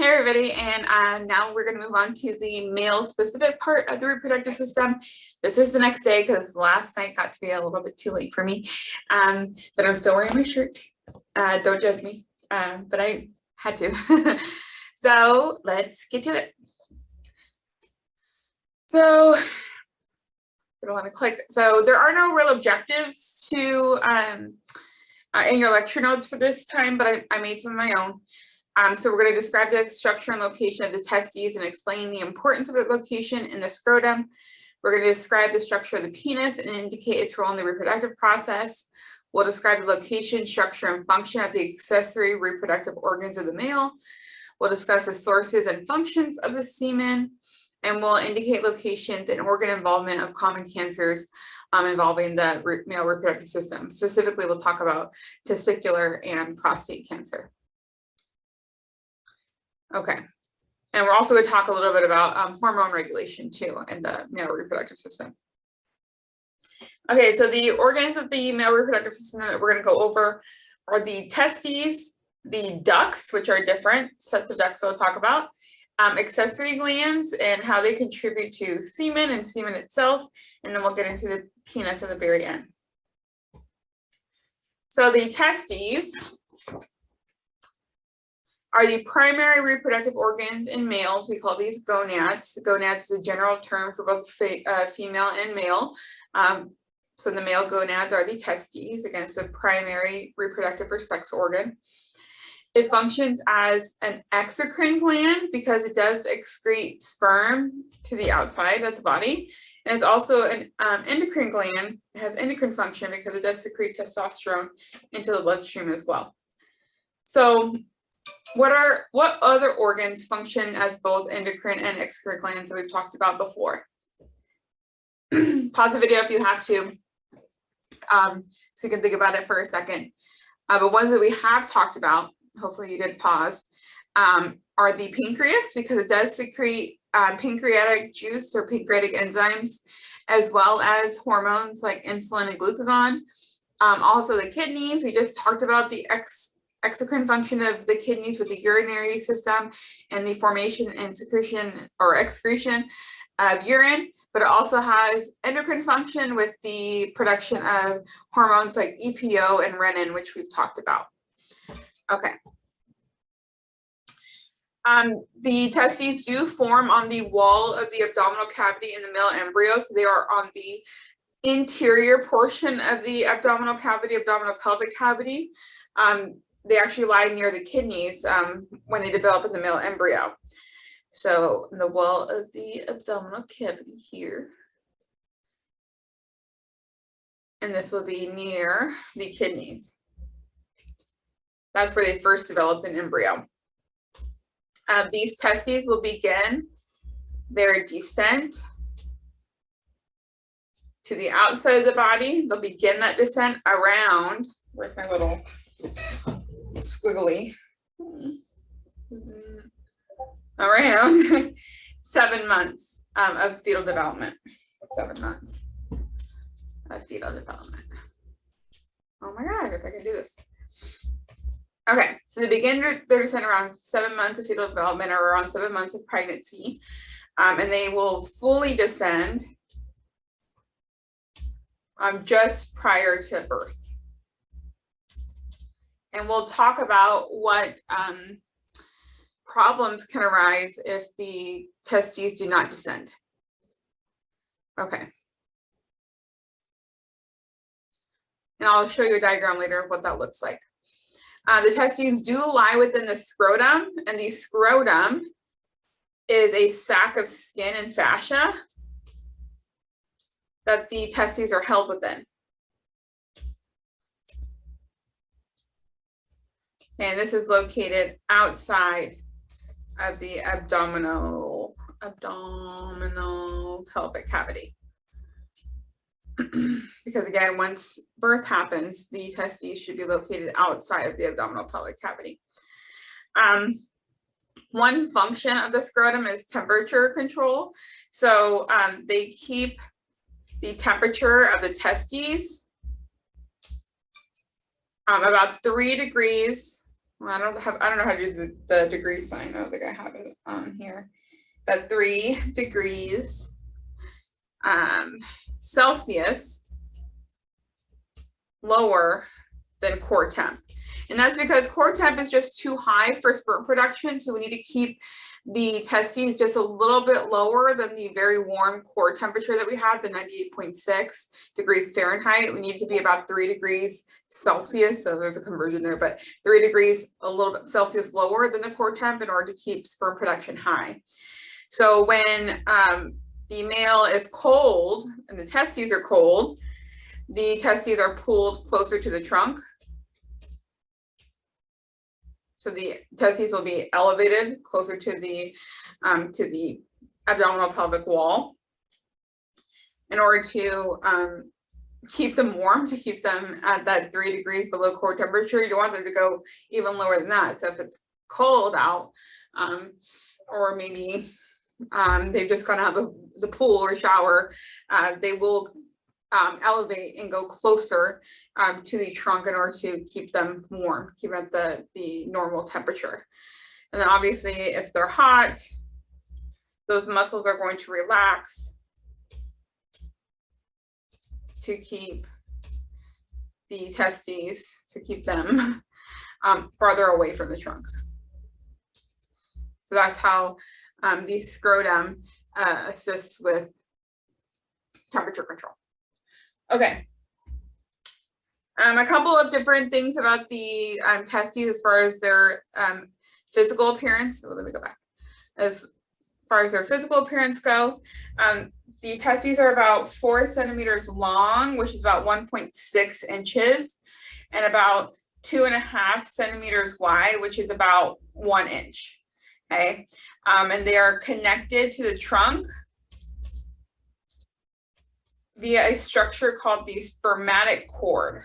Hey everybody, and now we're going to move on to the male-specific part of the reproductive system. This is the next day because last night got to be a little bit too late for me, but I'm still wearing my shirt. Don't judge me, but I had to. So let's get to it. So let me click. So there are no real objectives to in your lecture notes for this time, but I made some of my own. So we're going to describe the structure and location of the testes and explain the importance of the location in the scrotum. We're going to describe the structure of the penis and indicate its role in the reproductive process. We'll describe the location, structure, and function of the accessory reproductive organs of the male. We'll discuss the sources and functions of the semen, and we'll indicate locations and organ involvement of common cancers involving the male reproductive system. Specifically, we'll talk about testicular and prostate cancer. Okay, and we're also going to talk a little bit about hormone regulation too in the male reproductive system. Okay, so the organs of the male reproductive system that we're going to go over are the testes, the ducts, which are different sets of ducts that we'll talk about, accessory glands and how they contribute to semen and semen itself, and then we'll get into the penis at the very end. So the testes are the primary reproductive organs in males. We call these gonads. Gonads is a general term for both female and male. So the male gonads are the testes. Again, it's the primary reproductive or sex organ. It functions as an exocrine gland because it does excrete sperm to the outside of the body. And it's also an endocrine gland. It has endocrine function because it does secrete testosterone into the bloodstream as well. So what other organs function as both endocrine and exocrine glands that we've talked about before? Pause the video if you have to, so you can think about it for a second. But ones that we have talked about, hopefully you did pause, are the pancreas, because it does secrete pancreatic juice or pancreatic enzymes, as well as hormones like insulin and glucagon. Also the kidneys, we just talked about the exocrine function of the kidneys with the urinary system and the formation and secretion or excretion of urine, but it also has endocrine function with the production of hormones like EPO and renin, which we've talked about. Okay. The testes do form on the wall of the abdominal cavity in the male embryo, so they are on the interior portion of the abdominal cavity, abdominal pelvic cavity. They actually lie near the kidneys when they develop in the male embryo. So in the wall of the abdominal cavity here. And this will be near the kidneys. That's where they first develop in embryo. These testes will begin their descent to the outside of the body. They'll begin that descent around, where's my little squiggly, around 7 months of fetal development. 7 months of fetal development. Oh my God, if I can do this. Okay, so they begin their descent around 7 months of fetal development or around 7 months of pregnancy, and they will fully descend just prior to birth. And we'll talk about what problems can arise if the testes do not descend. Okay. And I'll show you a diagram later of what that looks like. The testes do lie within the scrotum, and the scrotum is a sac of skin and fascia that the testes are held within. And this is located outside of the abdominal pelvic cavity. Because again, once birth happens, the testes should be located outside of the abdominal pelvic cavity. One function of the scrotum is temperature control. So they keep the temperature of the testes about 3 degrees Well, I don't know how to do the degree sign. I don't think I have it on here. But 3 degrees Celsius lower than core temp. And that's because core temp is just too high for sperm production. So we need to keep the testes just a little bit lower than the very warm core temperature that we have, the 98.6 degrees Fahrenheit. We need to be about 3 degrees Celsius. So there's a conversion there, but 3 degrees a little bit Celsius lower than the core temp in order to keep sperm production high. So when the male is cold and the testes are cold, the testes are pulled closer to the trunk. So the testes will be elevated closer to the abdominal pelvic wall in order to keep them warm, to keep them at that 3 degrees below core temperature. You don't want them to go even lower than that. So if it's cold out, or maybe they've just gone out the pool or shower, they will elevate and go closer to the trunk in order to keep them warm, keep at the normal temperature. And then obviously if they're hot, those muscles are going to relax to keep the testes, to keep them farther away from the trunk. So that's how the scrotum assists with temperature control. Okay. A couple of different things about the testes as far as their physical appearance. Well, let me go back. As far as their physical appearance go, the testes are about 4 centimeters long, which is about 1.6 inches, and about 2.5 centimeters wide, which is about 1 inch. Okay, and they are connected to the trunk via a structure called the spermatic cord.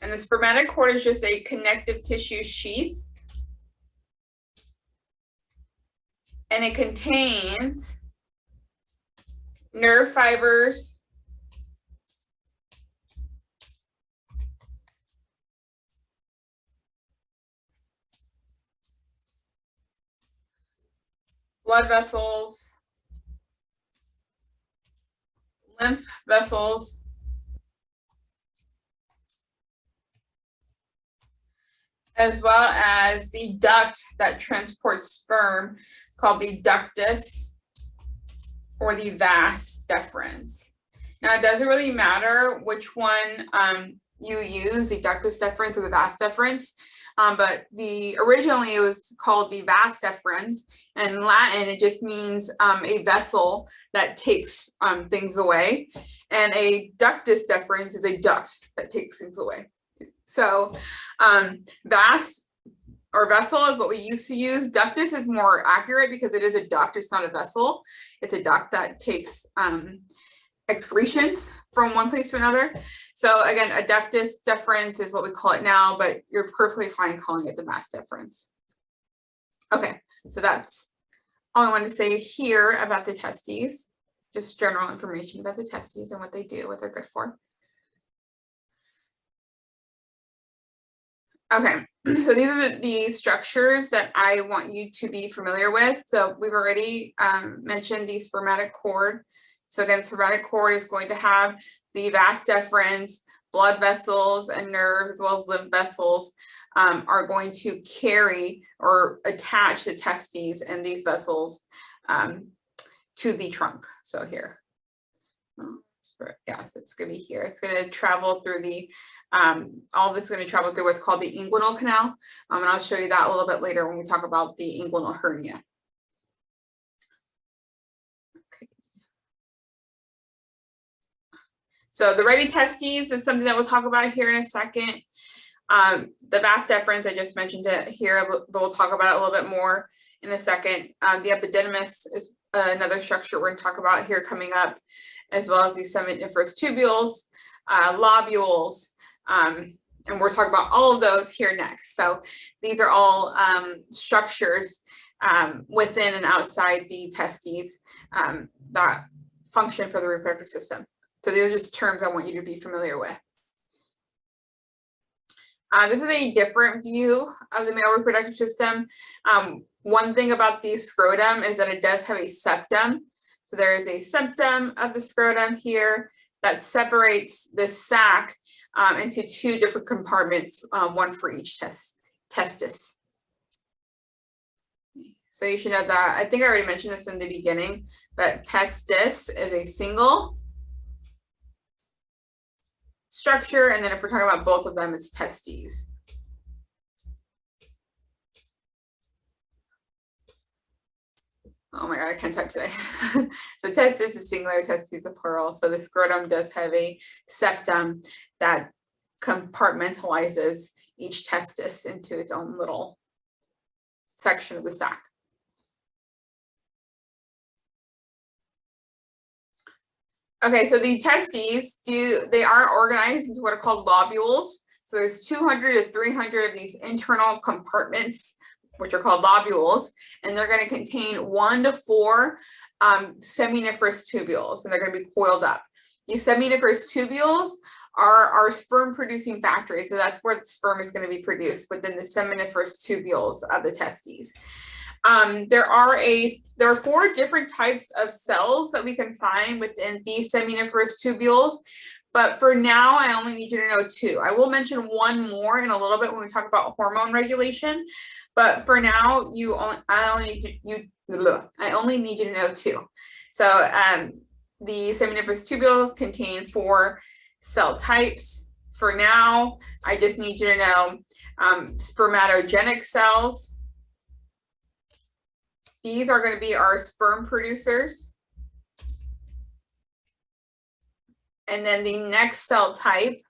And the spermatic cord is just a connective tissue sheath. And it contains nerve fibers, blood vessels, lymph vessels, as well as the duct that transports sperm called the ductus or the vas deferens. Now, it doesn't really matter which one you use, the ductus deferens or the vas deferens, but originally it was called the vas deferens. And in Latin, it just means a vessel that takes things away. And a ductus deferens is a duct that takes things away. So vas or vessel is what we used to use. Ductus is more accurate because it is a duct, it's not a vessel. It's a duct that takes excretions from one place to another. So again, a ductus deferens is what we call it now, but you're perfectly fine calling it the vas deferens. Okay, so that's all I wanted to say here about the testes, just general information about the testes and what they do, what they're good for. Okay, so these are the structures that I want you to be familiar with. So we've already mentioned the spermatic cord. So again, spermatic cord is going to have the vas deferens, blood vessels and nerves, as well as lymph vessels are going to carry or attach the testes and these vessels to the trunk. So here, yeah, so it's going to be here. It's going to travel through the, all of this is going to travel through what's called the inguinal canal. And I'll show you that a little bit later when we talk about the inguinal hernia. So the ready testes is something that we'll talk about here in a second. The vas deferens, I just mentioned it here, but we'll talk about it a little bit more in a second. The epididymis is another structure we're going to talk about here coming up, as well as the seminiferous tubules, lobules, and we're talking about all of those here next. So these are all structures within and outside the testes that function for the reproductive system. So these are just terms I want you to be familiar with. This is a different view of the male reproductive system. One thing about the scrotum is that it does have a septum. So there is a septum of the scrotum here that separates the sac into two different compartments, one for each testis. So you should know that. I think I already mentioned this in the beginning, but testis is a single structure, and then if we're talking about both of them, it's testes. Oh my God, I can't type today. So testis is singular, testes is plural. So the scrotum does have a septum that compartmentalizes each testis into its own little section of the sac. Okay, so the testes, they are organized into what are called lobules. So there's 200 to 300 of these internal compartments, which are called lobules, and they're going to contain 1 to 4 seminiferous tubules, and they're going to be coiled up. These seminiferous tubules are our sperm producing factories. So that's where the sperm is going to be produced, within the seminiferous tubules of the testes. There are 4 different types of cells that we can find within these seminiferous tubules, but for now, I only need you to know 2. I will mention one more in a little bit when we talk about hormone regulation, but for now, I only need you to know 2. So the seminiferous tubule contain 4 cell types. For now, I just need you to know spermatogenic cells. These are going to be our sperm producers. And then the next cell type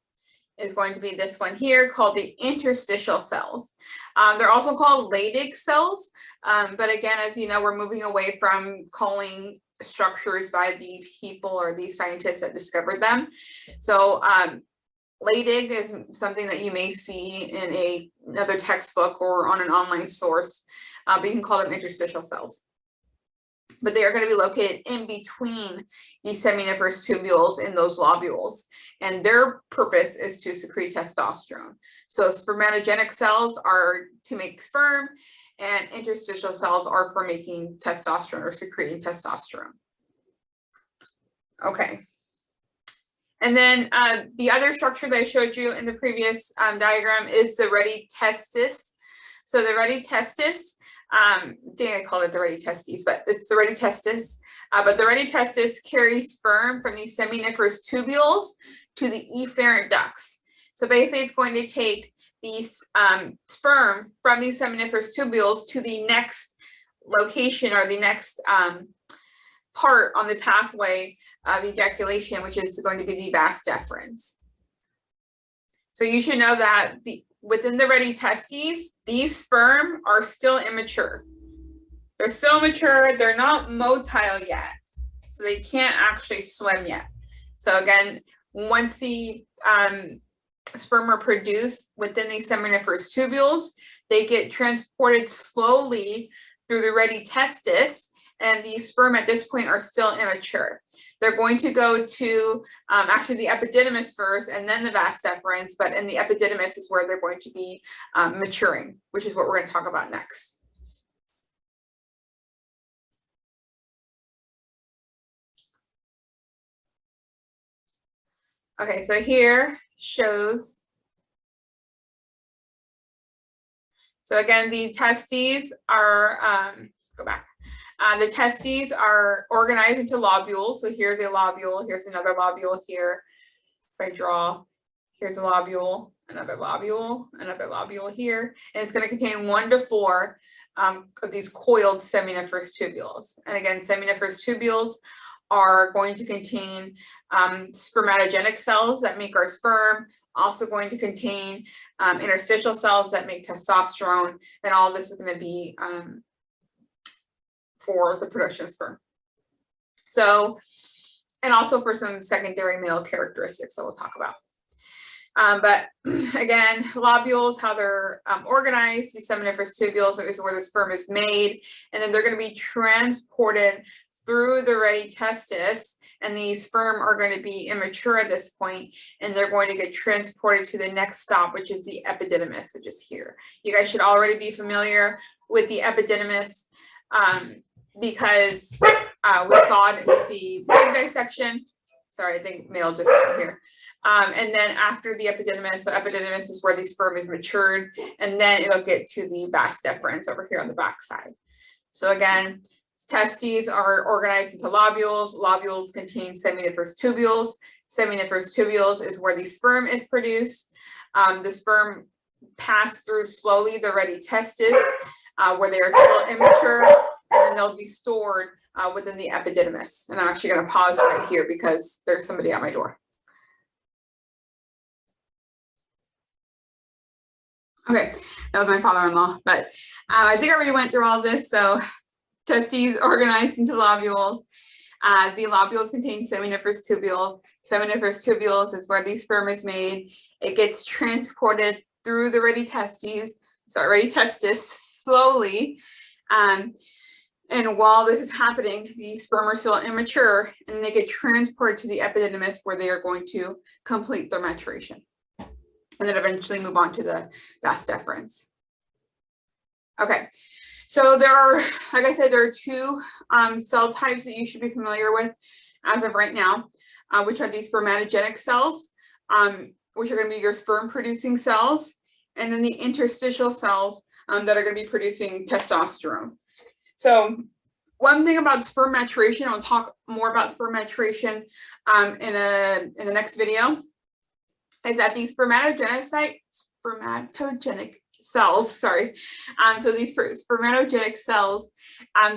is going to be this one here, called the interstitial cells. They're also called Leydig cells. But again, as you know, we're moving away from calling structures by the people or the scientists that discovered them. So Leydig is something that you may see in another textbook or on an online source, but you can call them interstitial cells. But they are going to be located in between these seminiferous tubules in those lobules, and their purpose is to secrete testosterone. So spermatogenic cells are to make sperm, and interstitial cells are for making testosterone or secreting testosterone. Okay. And then the other structure that I showed you in the previous diagram is the ready testis. So the ready testis, I think I called it the ready testes, but it's the ready testis. But the ready testis carries sperm from these seminiferous tubules to the efferent ducts. So basically, it's going to take these sperm from these seminiferous tubules to the next location or the next part on the pathway of ejaculation, which is going to be the vas deferens. So you should know that within the ready testes, these sperm are still immature. They're still immature, they're not motile yet, so they can't actually swim yet. So again, once the sperm are produced within these seminiferous tubules, they get transported slowly through the ready testis, and these sperm at this point are still immature. They're going to go to actually the epididymis first and then the vas deferens, but in the epididymis is where they're going to be maturing, which is what we're going to talk about next. Okay, so here shows, so again, the testes are, go back. The testes are organized into lobules. So here's a lobule, here's another lobule here. If I draw, here's a lobule, another lobule here. And it's going to contain 1 to 4 of these coiled seminiferous tubules. And again, seminiferous tubules are going to contain spermatogenic cells that make our sperm, also going to contain interstitial cells that make testosterone, and all this is going to be for the production of sperm. So, and also for some secondary male characteristics that we'll talk about. But again, lobules, how they're organized, these seminiferous tubules is where the sperm is made, and then they're going to be transported through the ready testis and the sperm are going to be immature at this point, and they're going to get transported to the next stop, which is the epididymis, which is here. You guys should already be familiar with the epididymis because we saw it with the egg dissection. Sorry, I think male just got here. And then after the epididymis, so epididymis is where the sperm is matured, and then it'll get to the vas deferens over here on the back side. So again, testes are organized into lobules. Lobules contain seminiferous tubules. Seminiferous tubules is where the sperm is produced. The sperm pass through slowly the ready testis, where they are still immature, and then they'll be stored within the epididymis. And I'm actually going to pause right here because there's somebody at my door. Okay, that was my father-in-law, but I think I already went through all this. So testes organized into lobules. The lobules contain seminiferous tubules. Seminiferous tubules is where the sperm is made. It gets transported through the ready testes slowly. And while this is happening, the sperm are still immature, and they get transported to the epididymis, where they are going to complete their maturation, and then eventually move on to the vas deferens. Okay, so there are, like I said, there are two cell types that you should be familiar with as of right now, which are these spermatogenic cells, which are going to be your sperm producing cells, and then the interstitial cells that are going to be producing testosterone. So one thing about sperm maturation, I'll talk more about sperm maturation in the next video, is that these spermatogenic cells, sorry. So these spermatogenic cells,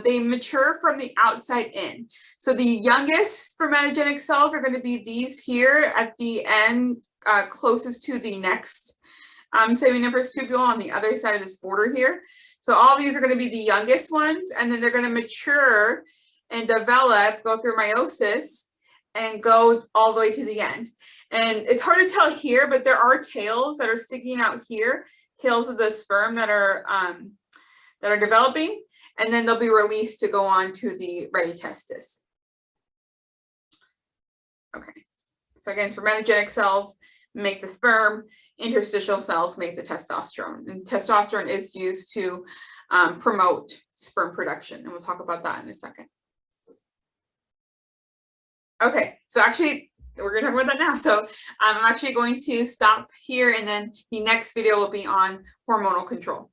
they mature from the outside in. So the youngest spermatogenic cells are going to be these here at the end, closest to the next seminiferous tubule on the other side of this border here. So all these are going to be the youngest ones, and then they're going to mature and develop, go through meiosis, and go all the way to the end. And it's hard to tell here, but there are tails that are sticking out here, tails of the sperm that are developing, and then they'll be released to go on to the ready testis. Okay, so again, spermatogenic cells make the sperm, interstitial cells make the testosterone, and testosterone is used to promote sperm production, and we'll talk about that in a second. Okay, so actually, we're going to talk about that now. So I'm actually going to stop here, and then the next video will be on hormonal control.